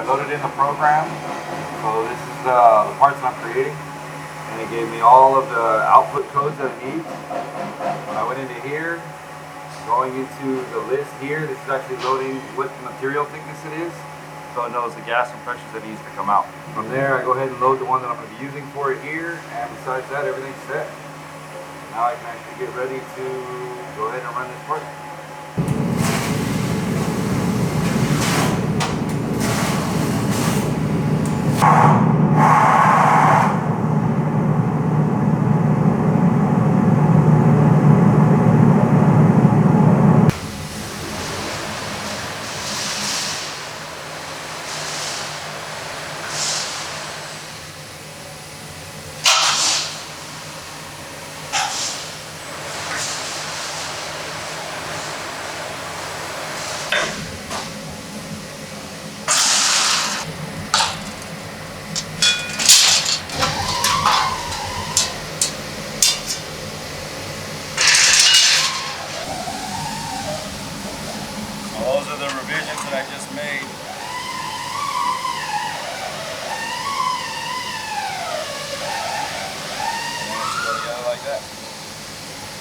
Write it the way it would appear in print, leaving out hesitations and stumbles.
loaded in the program. So this is the parts that I'm creating. And it gave me all of the output codes that it needs. When I went into here, going into the list here, this is actually loading what material thickness it is. So it knows the gas and pressures that needs to come out. From there, I go ahead and load the one that I'm going to be using for it here. And besides that, everything's set. Now I can actually get ready to go ahead and run this part. Those are the revisions that I just made.